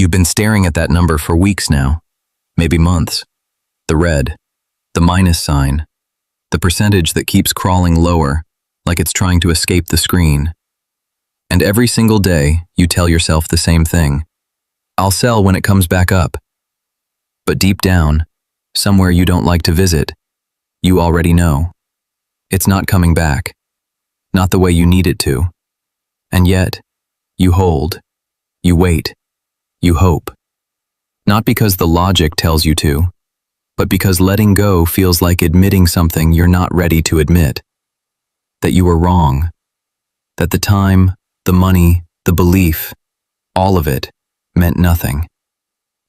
You've been staring at that number for weeks now, maybe months. The red, the minus sign, the percentage that keeps crawling lower, like it's trying to escape the screen. And every single day, you tell yourself the same thing. I'll sell when it comes back up. But deep down, somewhere you don't like to visit, you already know. It's not coming back. Not the way you need it to. And yet, you hold. You wait. You hope. Not because the logic tells you to, but because letting go feels like admitting something you're not ready to admit. That you were wrong. That the time, the money, the belief, all of it meant nothing.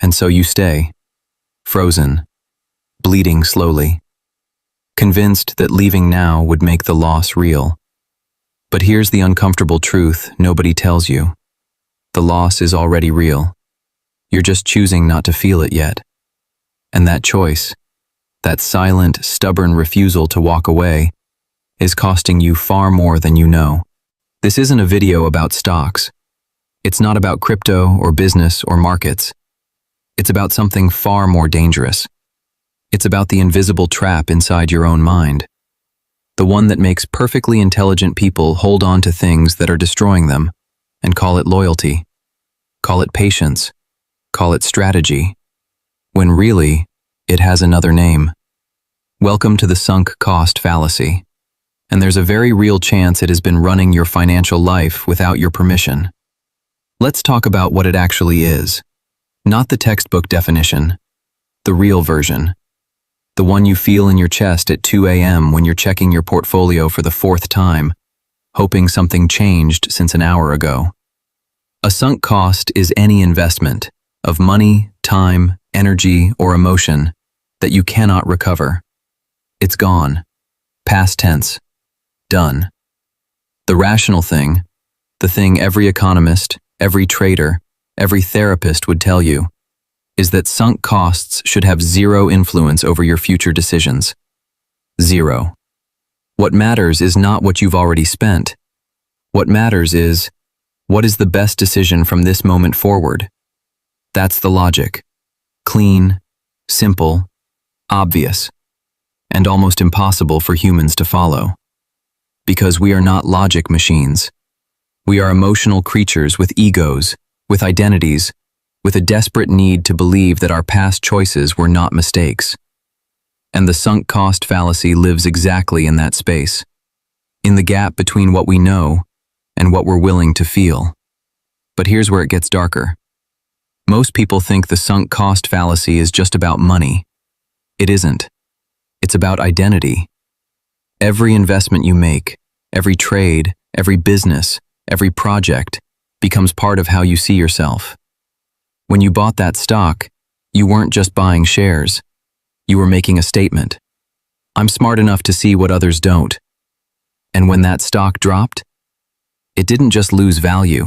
And so you stay, frozen, bleeding slowly, convinced that leaving now would make the loss real. But here's the uncomfortable truth nobody tells you. The loss is already real. You're just choosing not to feel it yet. And that choice, that silent, stubborn refusal to walk away, is costing you far more than you know. This isn't a video about stocks. It's not about crypto or business or markets. It's about something far more dangerous. It's about the invisible trap inside your own mind. The one that makes perfectly intelligent people hold on to things that are destroying them and call it loyalty, call it patience, call it strategy, when really, it has another name. Welcome to the sunk cost fallacy. And there's a very real chance it has been running your financial life without your permission. Let's talk about what it actually is. Not the textbook definition, the real version. The one you feel in your chest at 2 a.m. when you're checking your portfolio for the 4th time, hoping something changed since an hour ago. A sunk cost is any investment of money, time, energy, or emotion that you cannot recover. It's gone. Past tense. Done. The rational thing, the thing every economist, every trader, every therapist would tell you, is that sunk costs should have zero influence over your future decisions. Zero. What matters is not what you've already spent. What matters is, what is the best decision from this moment forward? That's the logic. Clean, simple, obvious, and almost impossible for humans to follow. Because we are not logic machines. We are emotional creatures with egos, with identities, with a desperate need to believe that our past choices were not mistakes. And the sunk cost fallacy lives exactly in that space, in the gap between what we know and what we're willing to feel. But here's where it gets darker. Most people think the sunk cost fallacy is just about money. It isn't. It's about identity. Every investment you make, every trade, every business, every project becomes part of how you see yourself. When you bought that stock, you weren't just buying shares. You were making a statement. I'm smart enough to see what others don't. And when that stock dropped, it didn't just lose value.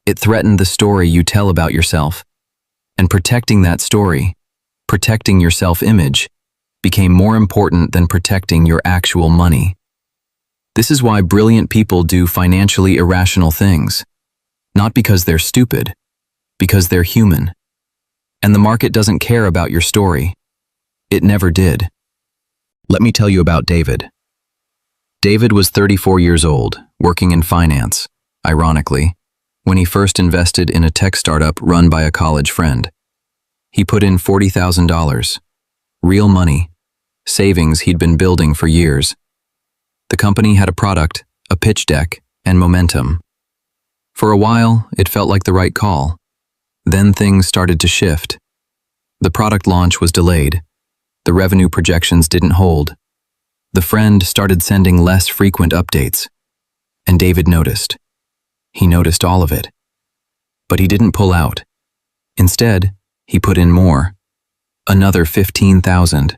It threatened the story you tell about yourself. And protecting that story, protecting your self-image, became more important than protecting your actual money. This is why brilliant people do financially irrational things. Not because they're stupid, because they're human. And the market doesn't care about your story. It never did. Let me tell you about David. David was 34 years old, working in finance, ironically, when he first invested in a tech startup run by a college friend. He put in $40,000, real money, savings he'd been building for years. The company had a product, a pitch deck, and momentum. For a while, it felt like the right call. Then things started to shift. The product launch was delayed. The revenue projections didn't hold. The friend started sending less frequent updates. And David noticed. He noticed all of it. But he didn't pull out. Instead, he put in more. Another $15,000.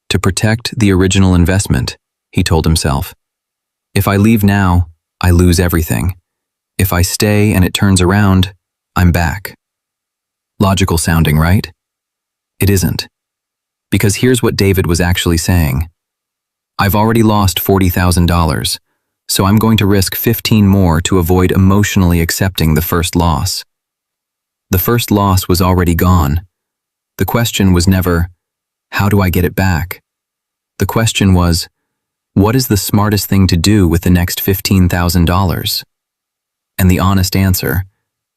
To protect the original investment, he told himself. If I leave now, I lose everything. If I stay and it turns around, I'm back. Logical sounding, right? It isn't. Because here's what David was actually saying. I've already lost $40,000, so I'm going to risk 15 more to avoid emotionally accepting the first loss. The first loss was already gone. The question was never, how do I get it back? The question was, what is the smartest thing to do with the next $15,000? And the honest answer,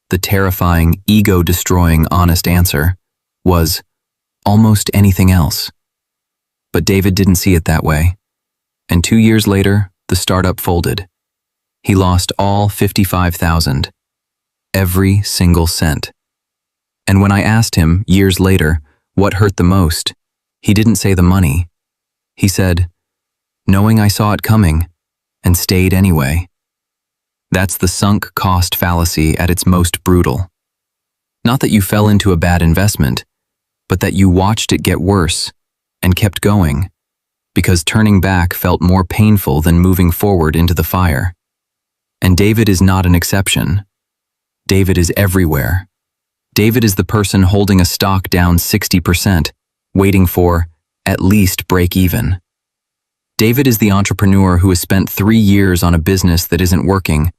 the terrifying, ego-destroying honest answer, was almost anything else. But David didn't see it that way. And 2 years later, the startup folded. He lost all $55,000, every single cent. And when I asked him, years later, what hurt the most, he didn't say the money. He said, knowing I saw it coming and stayed anyway. That's the sunk cost fallacy at its most brutal. Not that you fell into a bad investment, but that you watched it get worse and kept going, because turning back felt more painful than moving forward into the fire. And David is not an exception. David is everywhere. David is the person holding a stock down 60%, waiting for, at least, break even. David is the entrepreneur who has spent 3 years on a business that isn't working,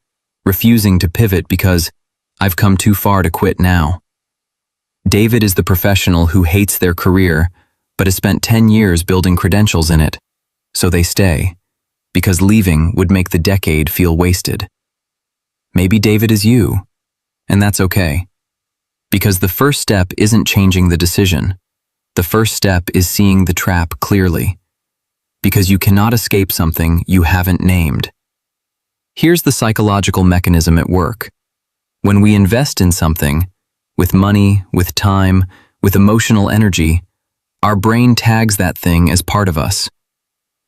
refusing to pivot because I've come too far to quit now. David is the professional who hates their career, but has spent 10 years building credentials in it, so they stay, because leaving would make the decade feel wasted. Maybe David is you, and that's okay. Because the first step isn't changing the decision. The first step is seeing the trap clearly. Because you cannot escape something you haven't named. Here's the psychological mechanism at work. When we invest in something, with money, with time, with emotional energy, our brain tags that thing as part of us.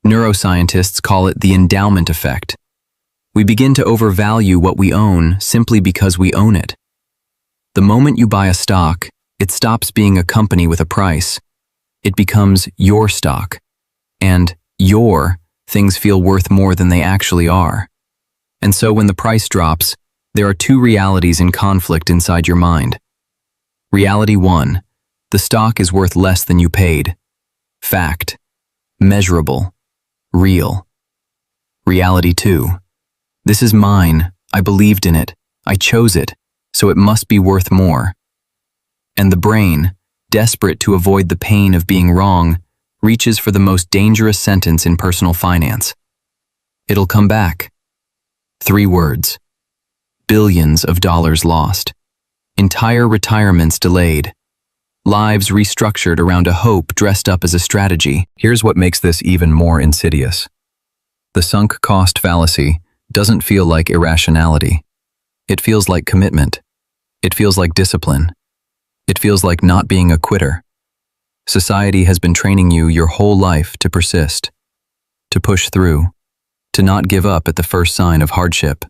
Neuroscientists call it the endowment effect. We begin to overvalue what we own simply because we own it. The moment you buy a stock, it stops being a company with a price. It becomes your stock. And your things feel worth more than they actually are. And so when the price drops, there are 2 realities in conflict inside your mind. Reality 1, the stock is worth less than you paid. Fact. Measurable. Real. Reality 2, this is mine, I believed in it, I chose it, so it must be worth more. And the brain, desperate to avoid the pain of being wrong, reaches for the most dangerous sentence in personal finance. It'll come back. 3 words. Billions of dollars lost. Entire retirements delayed. Lives restructured around a hope dressed up as a strategy. Here's what makes this even more insidious. The sunk cost fallacy doesn't feel like irrationality. It feels like commitment. It feels like discipline. It feels like not being a quitter. Society has been training you your whole life to persist, to push through, to not give up at the first sign of hardship.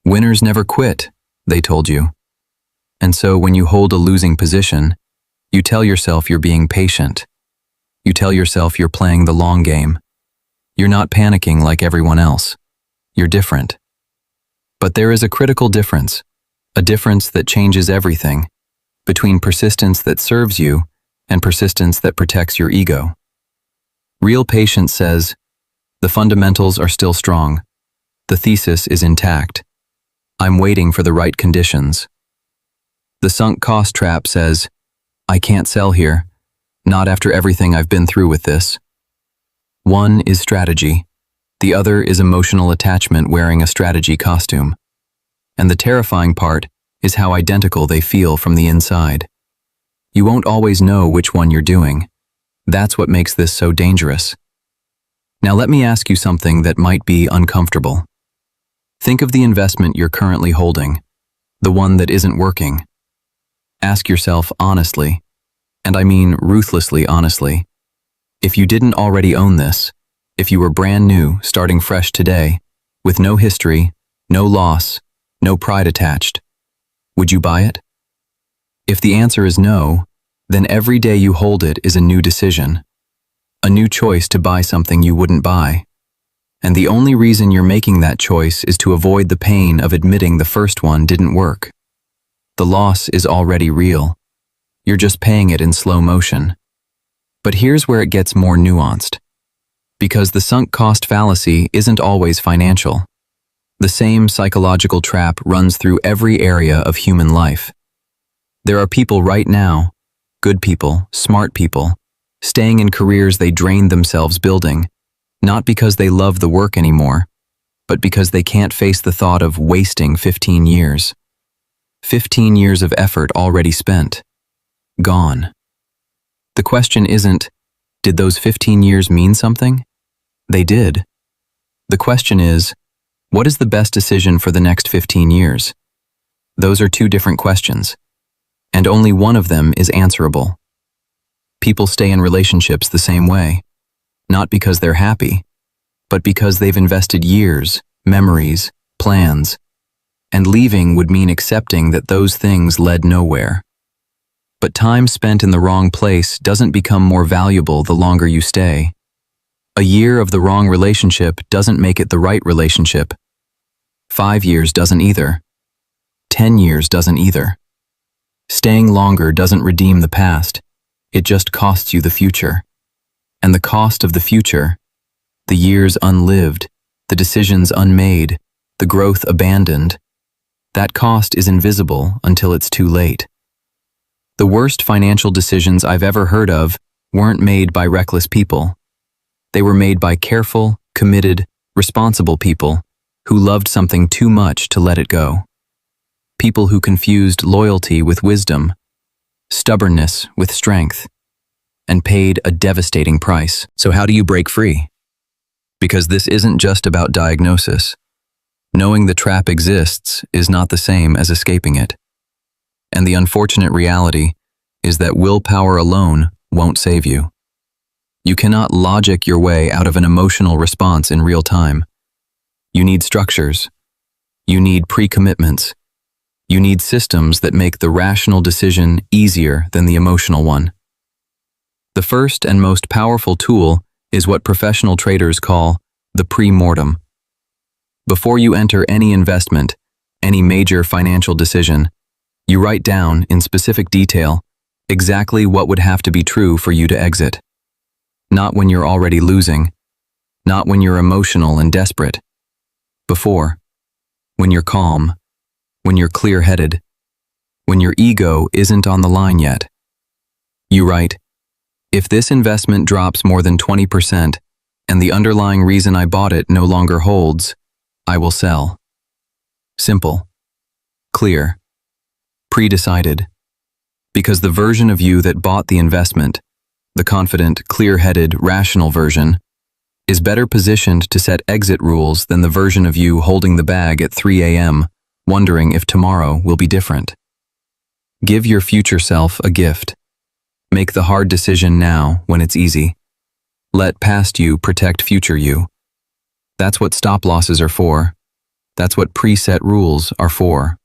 Winners never quit, they told you. And so when you hold a losing position, you tell yourself you're being patient. You tell yourself you're playing the long game. You're not panicking like everyone else. You're different. But there is a critical difference, a difference that changes everything, between persistence that serves you and persistence that protects your ego. Real patience says, the fundamentals are still strong. The thesis is intact. I'm waiting for the right conditions. The sunk cost trap says, I can't sell here, not after everything I've been through with this. One is strategy. The other is emotional attachment wearing a strategy costume. And the terrifying part is how identical they feel from the inside. You won't always know which one you're doing. That's what makes this so dangerous. Now let me ask you something that might be uncomfortable. Think of the investment you're currently holding, the one that isn't working. Ask yourself honestly, and I mean ruthlessly honestly, if you didn't already own this, if you were brand new, starting fresh today, with no history, no loss, no pride attached, would you buy it? If the answer is no, then every day you hold it is a new decision, a new choice to buy something you wouldn't buy. And the only reason you're making that choice is to avoid the pain of admitting the first one didn't work. The loss is already real. You're just paying it in slow motion. But here's where it gets more nuanced. Because the sunk cost fallacy isn't always financial. The same psychological trap runs through every area of human life. There are people right now, good people, smart people, staying in careers they drained themselves building, not because they love the work anymore, but because they can't face the thought of wasting 15 years. 15 years of effort already spent. Gone. The question isn't, did those 15 years mean something? They did. The question is, what is the best decision for the next 15 years? Those are two different questions, and only one of them is answerable. People stay in relationships the same way, not because they're happy, but because they've invested years, memories, plans, and leaving would mean accepting that those things led nowhere. But time spent in the wrong place doesn't become more valuable the longer you stay. A year of the wrong relationship doesn't make it the right relationship. 5 years doesn't either. 10 years doesn't either. Staying longer doesn't redeem the past. It just costs you the future. And the cost of the future, the years unlived, the decisions unmade, the growth abandoned, that cost is invisible until it's too late. The worst financial decisions I've ever heard of weren't made by reckless people. They were made by careful, committed, responsible people who loved something too much to let it go. People who confused loyalty with wisdom, stubbornness with strength, and paid a devastating price. So how do you break free? Because this isn't just about diagnosis. Knowing the trap exists is not the same as escaping it. And the unfortunate reality is that willpower alone won't save you. You cannot logic your way out of an emotional response in real time. You need structures. You need pre-commitments. You need systems that make the rational decision easier than the emotional one. The first and most powerful tool is what professional traders call the pre-mortem. Before you enter any investment, any major financial decision, you write down in specific detail exactly what would have to be true for you to exit. Not when you're already losing, not when you're emotional and desperate. Before, when you're calm, when you're clear-headed, when your ego isn't on the line yet. You write, if this investment drops more than 20% and the underlying reason I bought it no longer holds, I will sell. Simple. Clear. Pre-decided. Because the version of you that bought the investment, the confident, clear-headed, rational version, is better positioned to set exit rules than the version of you holding the bag at 3 a.m., wondering if tomorrow will be different. Give your future self a gift. Make the hard decision now when it's easy. Let past you protect future you. That's what stop losses are for. That's what preset rules are for.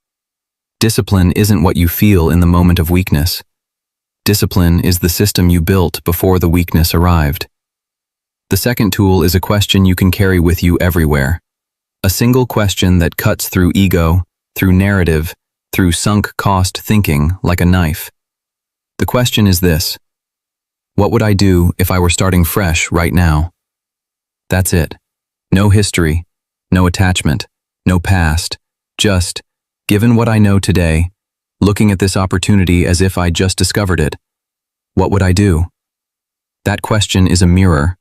Discipline isn't what you feel in the moment of weakness. Discipline is the system you built before the weakness arrived. The second tool is a question you can carry with you everywhere. A single question that cuts through ego, through narrative, through sunk cost thinking like a knife. The question is this: what would I do if I were starting fresh right now? That's it. No history, no attachment, no past, just, given what I know today, looking at this opportunity as if I just discovered it, what would I do? That question is a mirror,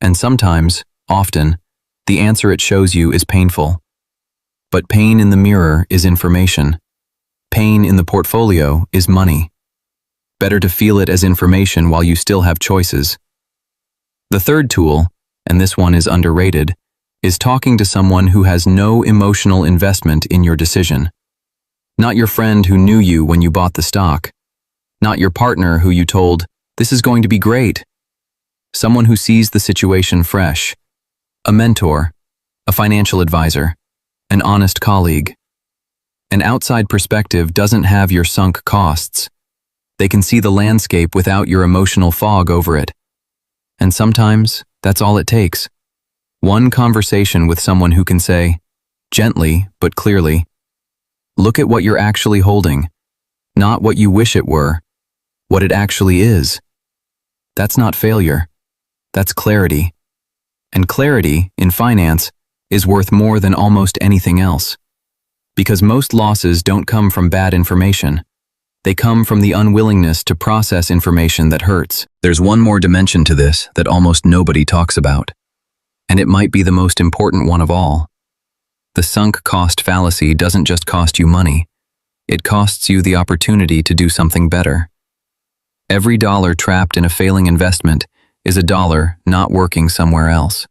and sometimes, often, the answer it shows you is painful. But pain in the mirror is information. Pain in the portfolio is money. Better to feel it as information while you still have choices. The third tool, and this one is underrated, is talking to someone who has no emotional investment in your decision. Not your friend who knew you when you bought the stock. Not your partner who you told, "This is going to be great." Someone who sees the situation fresh. A mentor, a financial advisor, an honest colleague. An outside perspective doesn't have your sunk costs. They can see the landscape without your emotional fog over it. And sometimes, that's all it takes. One conversation with someone who can say, gently but clearly, look at what you're actually holding, not what you wish it were, what it actually is. That's not failure. That's clarity. And clarity, in finance, is worth more than almost anything else. Because most losses don't come from bad information. They come from the unwillingness to process information that hurts. There's one more dimension to this that almost nobody talks about, and it might be the most important one of all. The sunk cost fallacy doesn't just cost you money, it costs you the opportunity to do something better. Every dollar trapped in a failing investment is a dollar not working somewhere else.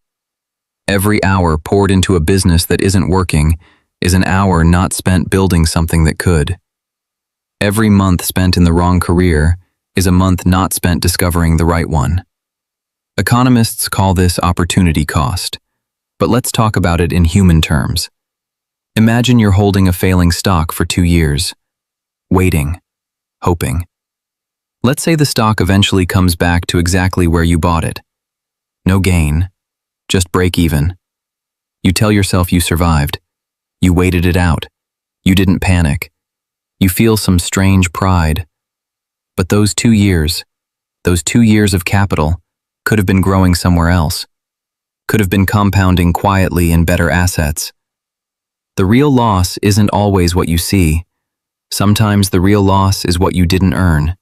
Every hour poured into a business that isn't working is an hour not spent building something that could. Every month spent in the wrong career is a month not spent discovering the right one. Economists call this opportunity cost, but let's talk about it in human terms. Imagine you're holding a failing stock for 2 years, waiting, hoping. Let's say the stock eventually comes back to exactly where you bought it. No gain, just break even. You tell yourself you survived. You waited it out. You didn't panic. You feel some strange pride. But those 2 years of capital could have been growing somewhere else, could have been compounding quietly in better assets. The real loss isn't always what you see. Sometimes the real loss is what you didn't earn.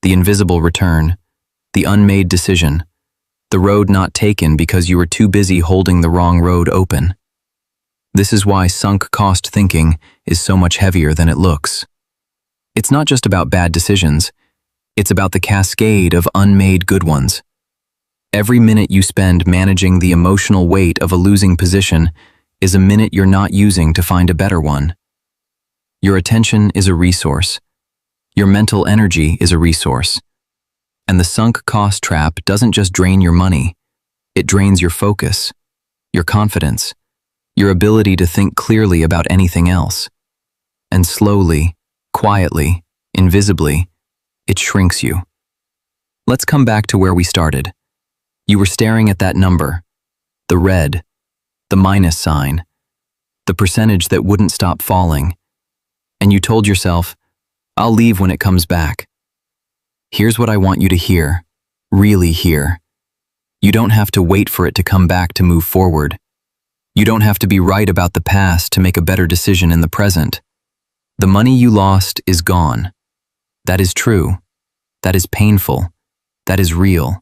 The invisible return, the unmade decision, the road not taken because you were too busy holding the wrong road open. This is why sunk cost thinking is so much heavier than it looks. It's not just about bad decisions, it's about the cascade of unmade good ones. Every minute you spend managing the emotional weight of a losing position is a minute you're not using to find a better one. Your attention is a resource. Your mental energy is a resource. And the sunk cost trap doesn't just drain your money, it drains your focus, your confidence, your ability to think clearly about anything else. And slowly, quietly, invisibly, it shrinks you. Let's come back to where we started. You were staring at that number, the red, the minus sign, the percentage that wouldn't stop falling, and you told yourself, I'll leave when it comes back. Here's what I want you to hear, really hear. You don't have to wait for it to come back to move forward. You don't have to be right about the past to make a better decision in the present. The money you lost is gone. That is true. That is painful. That is real.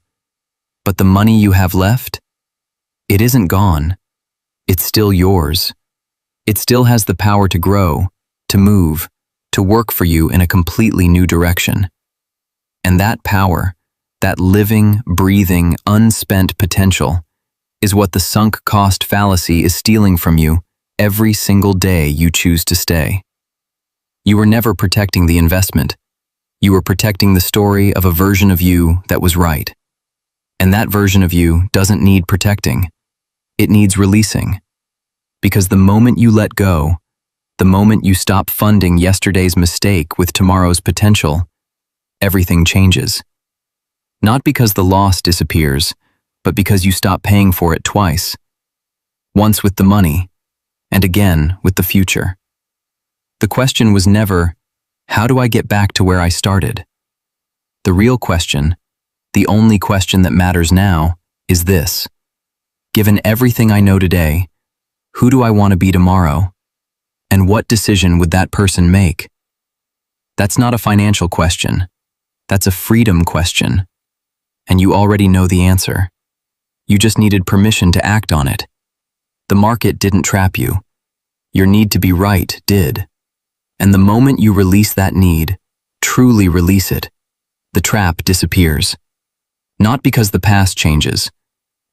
But the money you have left? It isn't gone. It's still yours. It still has the power to grow, to move, to work for you in a completely new direction. And that power, that living, breathing, unspent potential, is what the sunk cost fallacy is stealing from you every single day you choose to stay. You were never protecting the investment. You were protecting the story of a version of you that was right. And that version of you doesn't need protecting. It needs releasing. Because the moment you let go, the moment you stop funding yesterday's mistake with tomorrow's potential, everything changes. Not because the loss disappears, but because you stop paying for it twice. Once with the money, and again with the future. The question was never, how do I get back to where I started? The real question, the only question that matters now, is this. Given everything I know today, who do I want to be tomorrow? And what decision would that person make? That's not a financial question. That's a freedom question. And you already know the answer. You just needed permission to act on it. The market didn't trap you. Your need to be right did. And the moment you release that need, truly release it, the trap disappears. Not because the past changes,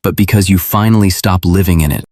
but because you finally stop living in it.